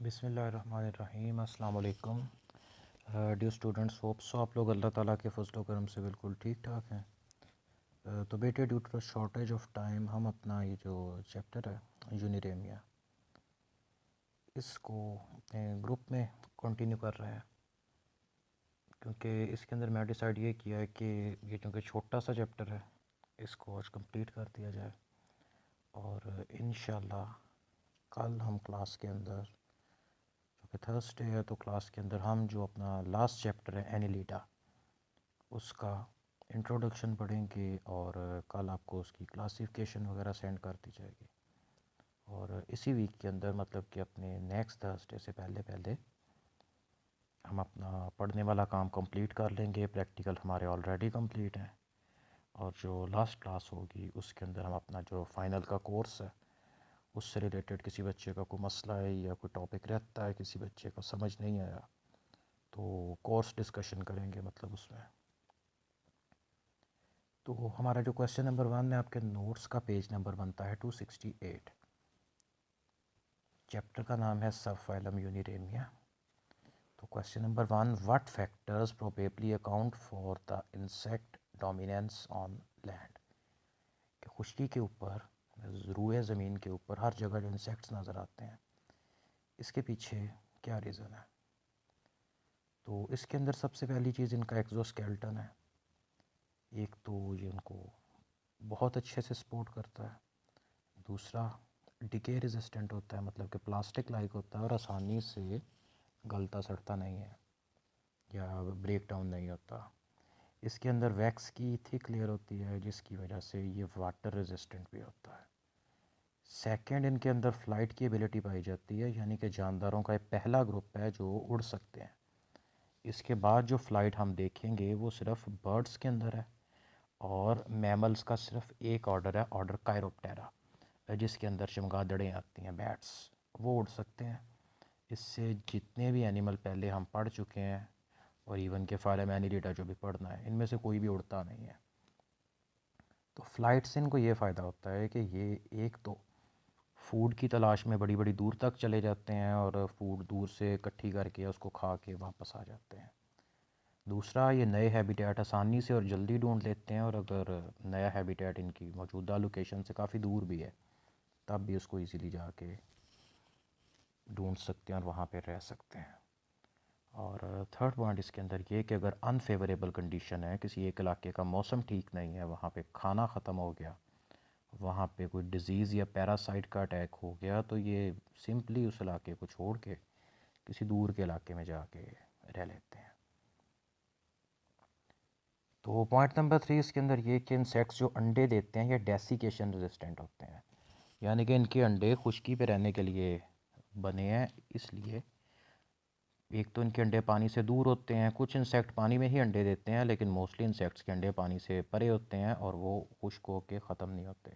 बिस्मिल्लाहिर्रहमानिर्रहीम अस्सलाम वालेकुम। डियर स्टूडेंट्स, होप सो आप लोग अल्लाह ताला के फजल करम से बिल्कुल ठीक ठाक हैं। तो बेटे, due to shortage of time हम अपना ये जो चैप्टर है यूनिरेमिया, इसको अपने ग्रुप में कंटिन्यू कर रहे हैं, क्योंकि इसके अंदर मैंने डिसाइड ये किया है कि ये चूँकि छोटा सा चैप्टर है, इसको आज कंप्लीट कर दिया जाए। और इंशाल्लाह कल हम क्लास के अंदर, कि थर्सडे है, तो क्लास के अंदर हम जो अपना लास्ट चैप्टर है एनिलीडा, उसका इंट्रोडक्शन पढ़ेंगे और कल आपको उसकी क्लासिफिकेशन वगैरह सेंड कर दी जाएगी। और इसी वीक के अंदर, मतलब कि अपने नेक्स्ट थर्सडे से पहले पहले हम अपना पढ़ने वाला काम कंप्लीट कर लेंगे। प्रैक्टिकल हमारे ऑलरेडी कंप्लीट हैं, और जो लास्ट क्लास होगी उसके अंदर हम अपना जो फाइनल का कोर्स है उससे रिलेटेड किसी बच्चे का कोई मसला है या कोई टॉपिक रहता है, किसी बच्चे को समझ नहीं आया, तो कोर्स डिस्कशन करेंगे मतलब उसमें। तो हमारा जो क्वेश्चन नंबर 1 है, आपके नोट्स का पेज नंबर बनता है 268। चैप्टर का नाम है सब फाइलम यूनिरेमिया। तो question number 1, what factors probably account for the insect dominance on land. कि खुशकी के ऊपर, रूए ज़मीन के ऊपर हर जगह जो इंसेक्ट्स नज़र आते हैं, इसके पीछे क्या रीज़न है। तो इसके अंदर सबसे पहली चीज़ इनका एक्सोस्केलेटन है। एक तो ये उनको बहुत अच्छे से सपोर्ट करता है, दूसरा डिके रेजिस्टेंट होता है, मतलब कि प्लास्टिक लाइक होता है और आसानी से गलता सड़ता नहीं है या ब्रेक डाउन नहीं होता। इसके अंदर वैक्स की थिक लेयर होती है, जिसकी वजह से ये वाटर रेजिस्टेंट भी होता है। सेकंड, इनके अंदर फ़्लाइट की एबिलिटी पाई जाती है, यानी कि जानदारों का एक पहला ग्रुप है जो उड़ सकते हैं। इसके बाद जो फ़्लाइट हम देखेंगे वो सिर्फ बर्ड्स के अंदर है, और मैमल्स का सिर्फ एक ऑर्डर है, ऑर्डर कायरोप्टेरा, जिसके अंदर चमगादड़ें आती हैं, बैट्स, वो उड़ सकते हैं। इससे जितने भी एनिमल पहले हम पढ़ चुके हैं, और इवन के फाइलम एनिलिडा जो भी पढ़ना है, इनमें से कोई भी उड़ता नहीं है। तो फ़्लाइट से इनको ये फ़ायदा होता है कि ये एक तो फूड की तलाश में बड़ी बड़ी दूर तक चले जाते हैं और फूड दूर से इकट्ठी करके उसको खा के वापस आ जाते हैं। दूसरा, ये नए हैबिटेट आसानी से और जल्दी ढूंढ लेते हैं, और अगर नया हैबिटेट इनकी मौजूदा लोकेशन से काफ़ी दूर भी है, तब भी उसको इजीली जाके ढूंढ सकते हैं और वहाँ पे रह सकते हैं। और थर्ड पॉइंट इसके अंदर ये कि अगर अनफेवरेबल कंडीशन है, किसी एक इलाके का मौसम ठीक नहीं है, वहाँ पे खाना ख़त्म हो गया, वहाँ पे कोई डिज़ीज़ या पैरासाइट का अटैक हो गया, तो ये सिंपली उस इलाके को छोड़ के किसी दूर के इलाके में जाके रह लेते हैं। तो पॉइंट नंबर 3 इसके अंदर ये कि इंसेक्ट्स जो अंडे देते हैं ये डेसिकेशन रेजिस्टेंट होते हैं, यानी कि इनके अंडे खुश्की पे रहने के लिए बने हैं। इसलिए एक तो इनके अंडे पानी से दूर होते हैं, कुछ इंसेक्ट पानी में ही अंडे देते हैं, लेकिन मोस्टली इंसेक्ट्स के अंडे पानी से परे होते हैं और वो खुश्क होके ख़त्म नहीं होते।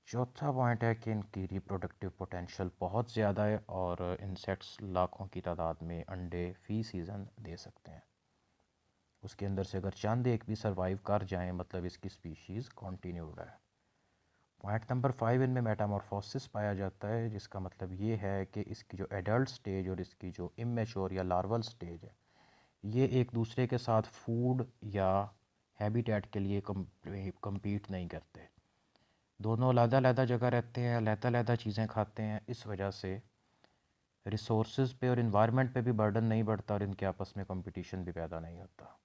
चौथा पॉइंट है कि इनकी रिप्रोडक्टिव पोटेंशियल बहुत ज़्यादा है, और इंसेक्ट्स लाखों की तादाद में अंडे फ़ी सीज़न दे सकते हैं। उसके अंदर से अगर चंद एक भी सरवाइव कर जाएं, मतलब इसकी स्पीशीज़ कॉन्टीन्यूड है। पॉइंट नंबर 5, इनमें मेटामॉर्फोसिस पाया जाता है, जिसका मतलब ये है कि इसकी जो एडल्ट स्टेज और इसकी जो इमेच्योर या लार्वल स्टेज है, ये एक दूसरे के साथ फूड या हैबिटेट के लिए कम्पीट नहीं करते। दोनों अलग-अलग जगह रहते हैं, अलग-अलग चीज़ें खाते हैं, इस वजह से रिसोर्सेज पे और इन्वायरमेंट पे भी बर्डन नहीं बढ़ता, और इनके आपस में कंपटीशन भी पैदा नहीं होता,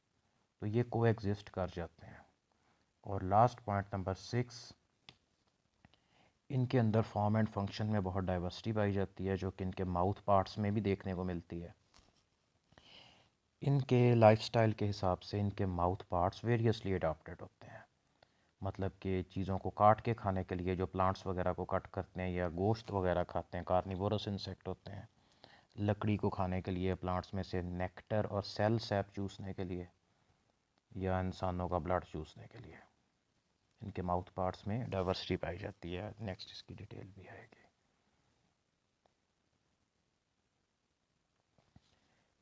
तो ये कोएग्जिस्ट कर जाते हैं। और लास्ट पॉइंट नंबर 6, इनके अंदर फॉर्म एंड फंक्शन में बहुत डाइवर्सिटी पाई जाती है, जो कि इनके माउथ पार्ट्स में भी देखने को मिलती है। इनके लाइफस्टाइल के हिसाब से इनके माउथ पार्ट्स वेरियसली अडॉप्टेड होते हैं, मतलब कि चीज़ों को काट के खाने के लिए, जो प्लांट्स वगैरह को कट करते हैं या गोश्त वगैरह खाते हैं, कार्निवोरस इंसेक्ट होते हैं। लकड़ी को खाने के लिए, प्लांट्स में से नेक्टर और सेल सैप चूसने के लिए, या इंसानों का ब्लड चूसने के लिए। इनके माउथ पार्ट्स में डाइवर्सिटी पाई जाती है। नेक्स्ट इसकी डिटेल भी आएगी।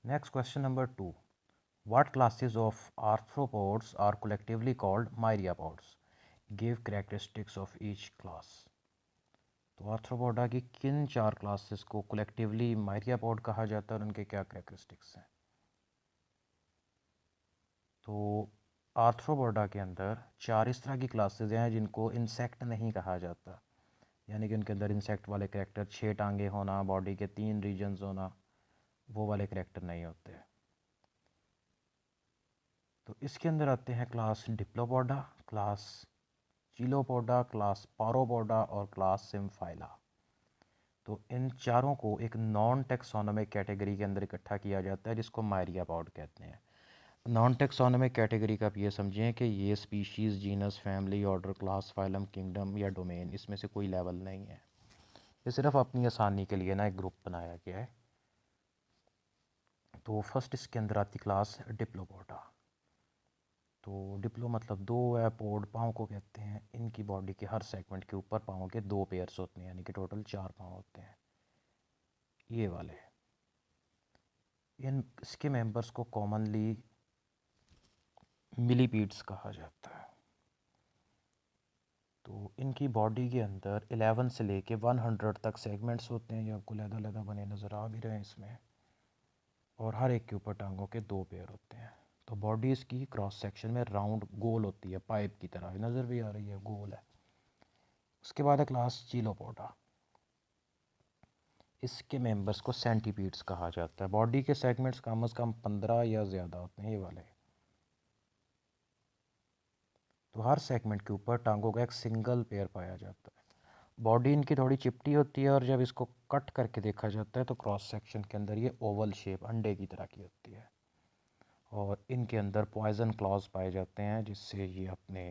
Next question number 2, what classes of arthropods are collectively called myriapods? Give characteristics of each class. तो आर्थ्रोपोडा की किन 4 क्लासेस को कलेक्टिवली मायरियापोड कहा जाता है और उनके क्या कैरेक्टरिस्टिक्स हैं? तो आर्थ्रोपोडा के अंदर 4 इस तरह की क्लासेस हैं जिनको इंसेक्ट नहीं कहा जाता, यानी कि उनके अंदर इंसेक्ट वाले कैरेक्टर, 6 टांगे होना, बॉडी के 3 रीजन्स होना, वो वाले कैरेक्टर नहीं होते। तो इसके अंदर आते हैं class diplopoda, class chilopoda, class pauropoda और क्लास सिम्फाइला। तो इन चारों को एक नॉन टेक्सोनोमिक कैटेगरी के अंदर इकट्ठा किया जाता है जिसको मायरियापोड कहते हैं। नॉन टेक्सोनोमिक कैटेगरी का आप ये समझें कि ये species, genus, family, order, class, phylum, kingdom या डोमेन, इसमें से कोई लेवल नहीं है। ये सिर्फ अपनी आसानी के लिए ना एक ग्रुप बनाया गया है। तो फर्स्ट इसके अंदर आती क्लास डिप्लोपोडा। तो डिप्लो मतलब 2 है, पोड पाँव को कहते हैं। इनकी बॉडी के हर सेगमेंट के ऊपर पाँव के 2 पेयर्स होते हैं, यानी कि टोटल 4 पाँव होते हैं, ये वाले। इन इसके मेंबर्स को कॉमनली मिलीपीड्स कहा जाता है। तो इनकी बॉडी के अंदर 11 से लेके 100 तक सेगमेंट्स होते हैं, ये आपको लहदा बने नज़र आ भी रहे हैं इसमें, और हर एक के ऊपर टांगों के 2 पेयर होते हैं। तो बॉडी इसकी क्रॉस सेक्शन में राउंड गोल होती है, पाइप की तरह नज़र भी आ रही है, गोल है। उसके बाद है क्लास चिलोपोडा। इसके मेंबर्स को सेंटीपीड्स कहा जाता है। बॉडी के सेगमेंट्स कम से कम 15 या ज़्यादा होते हैं, ये वाले। तो हर सेगमेंट के ऊपर टांगों का एक सिंगल पेयर पाया जाता है। बॉडी इनकी थोड़ी चिपटी होती है, और जब इसको कट करके देखा जाता है तो क्रॉस सेक्शन के अंदर ये ओवल शेप अंडे की तरह की होती है। और इनके अंदर पॉइजन क्लॉज पाए जाते हैं, जिससे ये अपने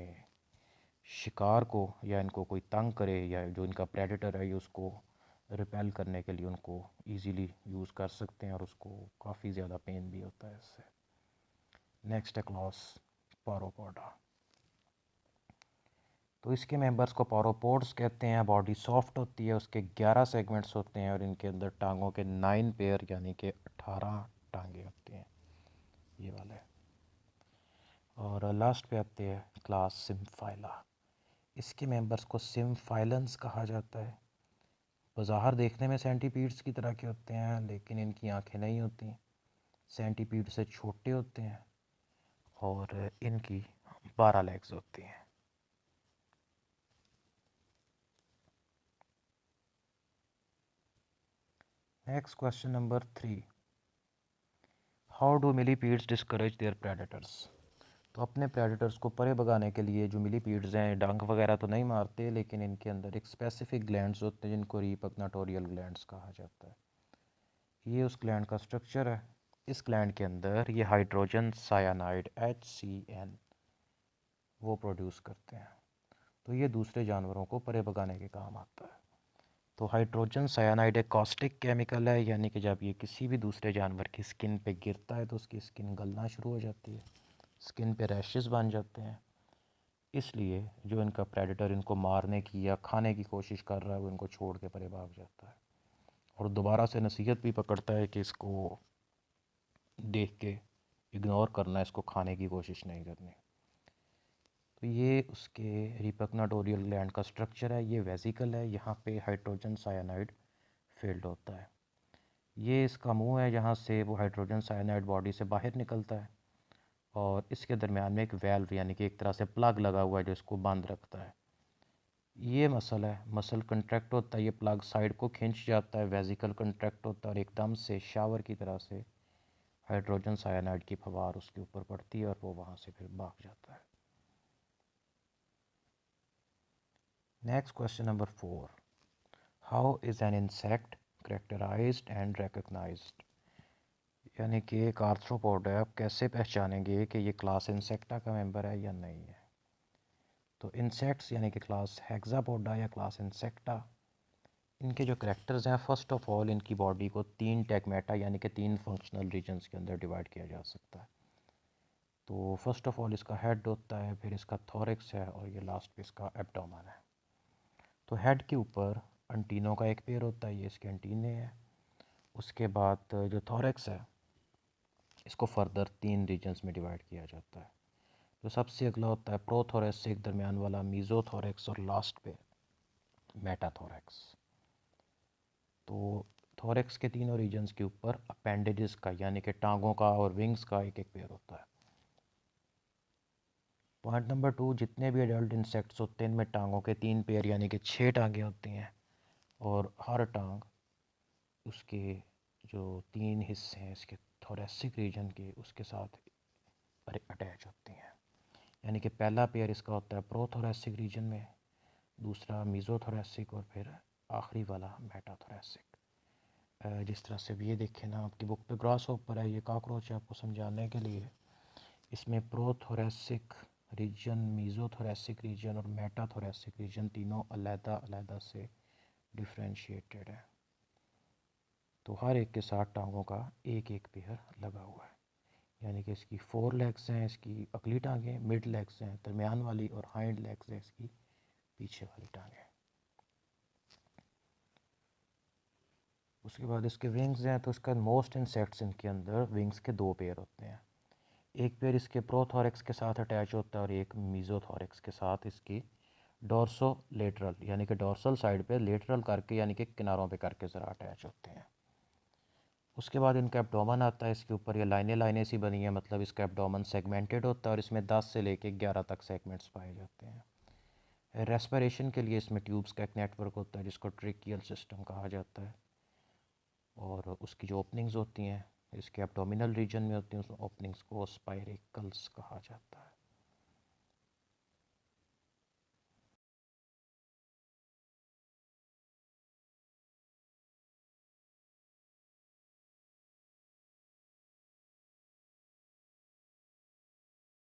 शिकार को, या इनको कोई तंग करे, या जो इनका प्रेडेटर है, ये उसको रिपेल करने के लिए उनको इजीली यूज़ कर सकते हैं, और उसको काफ़ी ज़्यादा पेन भी होता है इससे। नेक्स्ट है क्लॉस पारोपोडा। तो इसके मेंबर्स को पारोपोड्स कहते हैं। बॉडी सॉफ्ट होती है, उसके 11 सेगमेंट्स होते हैं, और इनके अंदर टांगों के 9 पेयर यानी कि 18 टांगे होते हैं, ये वाले। और लास्ट पे आते हैं क्लास सिम्फाइला। इसके मेंबर्स को सिम्फाइलेंस कहा जाता है। बज़ाहिर देखने में सेंटीपीड्स की तरह के होते हैं, लेकिन इनकी आंखें नहीं होती, सेंटीपीड से छोटे होते हैं, और इनकी 12 लेग्स होती हैं। Next question number 3, how do millipedes discourage their predators. तो अपने प्रेडेटर्स को परे भगाने के लिए जो मिलीपीड्स हैं, डंक वगैरह तो नहीं मारते, लेकिन इनके अंदर एक स्पेसिफिक ग्लैंड्स होते हैं जिनको रीपग्नाटोरियल ग्लैंड्स कहा जाता है। ये उस ग्लैंड का स्ट्रक्चर है। इस ग्लैंड के अंदर ये हाइड्रोजन सायानाइड HCN वो प्रोड्यूस करते हैं। तो ये दूसरे जानवरों को परे भगाने के काम आता है। तो हाइड्रोजन सायानाइड एक कॉस्टिक केमिकल है, यानी कि जब ये किसी भी दूसरे जानवर की स्किन पे गिरता है तो उसकी स्किन गलना शुरू हो जाती है, स्किन पे रैशेस बन जाते हैं। इसलिए जो इनका प्रेडेटर इनको मारने की या खाने की कोशिश कर रहा है, वो इनको छोड़ के परे भाग जाता है, और दोबारा से नसीहत भी पकड़ता है कि इसको देख के इग्नोर करना, इसको खाने की कोशिश नहीं करनी। तो ये उसके रिपग्नाटोरियल ग्लैंड का स्ट्रक्चर है। ये वेसिकल है, यहाँ पे हाइड्रोजन सायानाइड फील्ड होता है। ये इसका मुंह है जहाँ से वो हाइड्रोजन सायानाइड बॉडी से बाहर निकलता है, और इसके दरमियान में एक वेल्व यानी कि एक तरह से प्लग लगा हुआ है जो इसको बंद रखता है। ये मसल है, मसल कंट्रैक्ट होता है, ये प्लग साइड को खींच जाता है, वेसिकल कंट्रैक्ट होता है, और एकदम से शावर की तरह से हाइड्रोजन सायानाइड की फवार उसके ऊपर पड़ती है, और वो वहाँ से फिर भाग जाता है। Next question number 4, how is an insect characterised and recognised. यानी कि एक आर्थ्रोपोड है, आप कैसे पहचानेंगे कि ये क्लास इंसेक्टा का मेंबर है या नहीं है। तो इंसेक्ट्स यानी कि क्लास हेक्सापोडा या क्लास इंसेक्टा, इनके जो करेक्टर्स हैं, फर्स्ट ऑफ ऑल इनकी बॉडी को 3 टैगमेटा यानी कि 3 फंक्शनल रीजन्स के अंदर डिवाइड किया जा सकता है। तो फर्स्ट ऑफ ऑल इसका हेड होता है, फिर इसका थोरिक्स है, और ये लास्ट पे इसका एब्डोमेन है। तो हेड के ऊपर अंटीनों का एक पेयर होता है, ये इसके अंटीने हैं। उसके बाद जो थोरिक्स है, इसको फर्दर 3 रीजन्स में डिवाइड किया जाता है। तो सबसे अगला होता है प्रोथोरेसिक, दरमियान वाला मीज़ोथोरिक्स, और लास्ट पे मेटाथोरैक्स। तो थोरैक्स के तीनों रीजन्स के ऊपर अपेंडेजेस का यानी कि टांगों का और विंग्स का एक एक पेयर होता है। पॉइंट नंबर 2, जितने भी एडल्ट इंसेक्ट्स होते हैं इनमें टांगों के 3 पेयर यानी कि 6 टांगें होती हैं और हर टांग उसके जो 3 हिस्से हैं इसके थोरैसिक रीजन के उसके साथ अटैच होती हैं। यानी कि पहला पेयर इसका होता है प्रोथोरैसिक रीजन में, दूसरा मीज़ोथोरैसिक और फिर आखिरी वाला मेटाथोरैसिक। जिस तरह से भी ये देखें ना, आपकी बुक पे ग्रास होपर है, ये कॉकरोच है, आपको समझाने के लिए। इसमें प्रोथोरैसिक रीजन, मीज़ोथोरैसिक रीजन और मेटाथोरैसिक रीजन तीनों अलग-अलग से डिफ्रेंशिएटेड है। तो हर एक के साथ टांगों का एक एक पेयर लगा हुआ है। यानी कि इसकी 4 लेग्स हैं, इसकी अगली टांगें, मिड लेग्स हैं दरमियान वाली, और हाइंड लेग्स हैं इसकी पीछे वाली टांगें। उसके बाद इसके विंग्स हैं, तो इसका मोस्ट इंसेक्ट्स इनके अंदर विंग्स के 2 पेयर होते हैं। एक पेयर इसके प्रोथोरैक्स के साथ अटैच होता है और एक मीज़ोथोरैक्स के साथ इसकी डोर्सो लेटरल यानी कि डोर्सल साइड पे लेटरल करके यानी कि किनारों पे करके ज़रा अटैच होते हैं। उसके बाद इनका एब्डोमन आता है, इसके ऊपर ये लाइनें लाइनें सी बनी है, मतलब इसका एब्डोमन सेगमेंटेड होता है और इसमें 10 से लेके 11 तक सेगमेंट्स पाए जाते हैं। रेस्पिरेशन के लिए इसमें ट्यूब्स का एक नेटवर्क होता है जिसको ट्रेकियल सिस्टम कहा जाता है, और उसकी जो ओपनिंग्स होती हैं इसके एब्डोमिनल रीजन में होती हैं, उस ओपनिंग्स को स्पायरिकल्स कहा जाता है।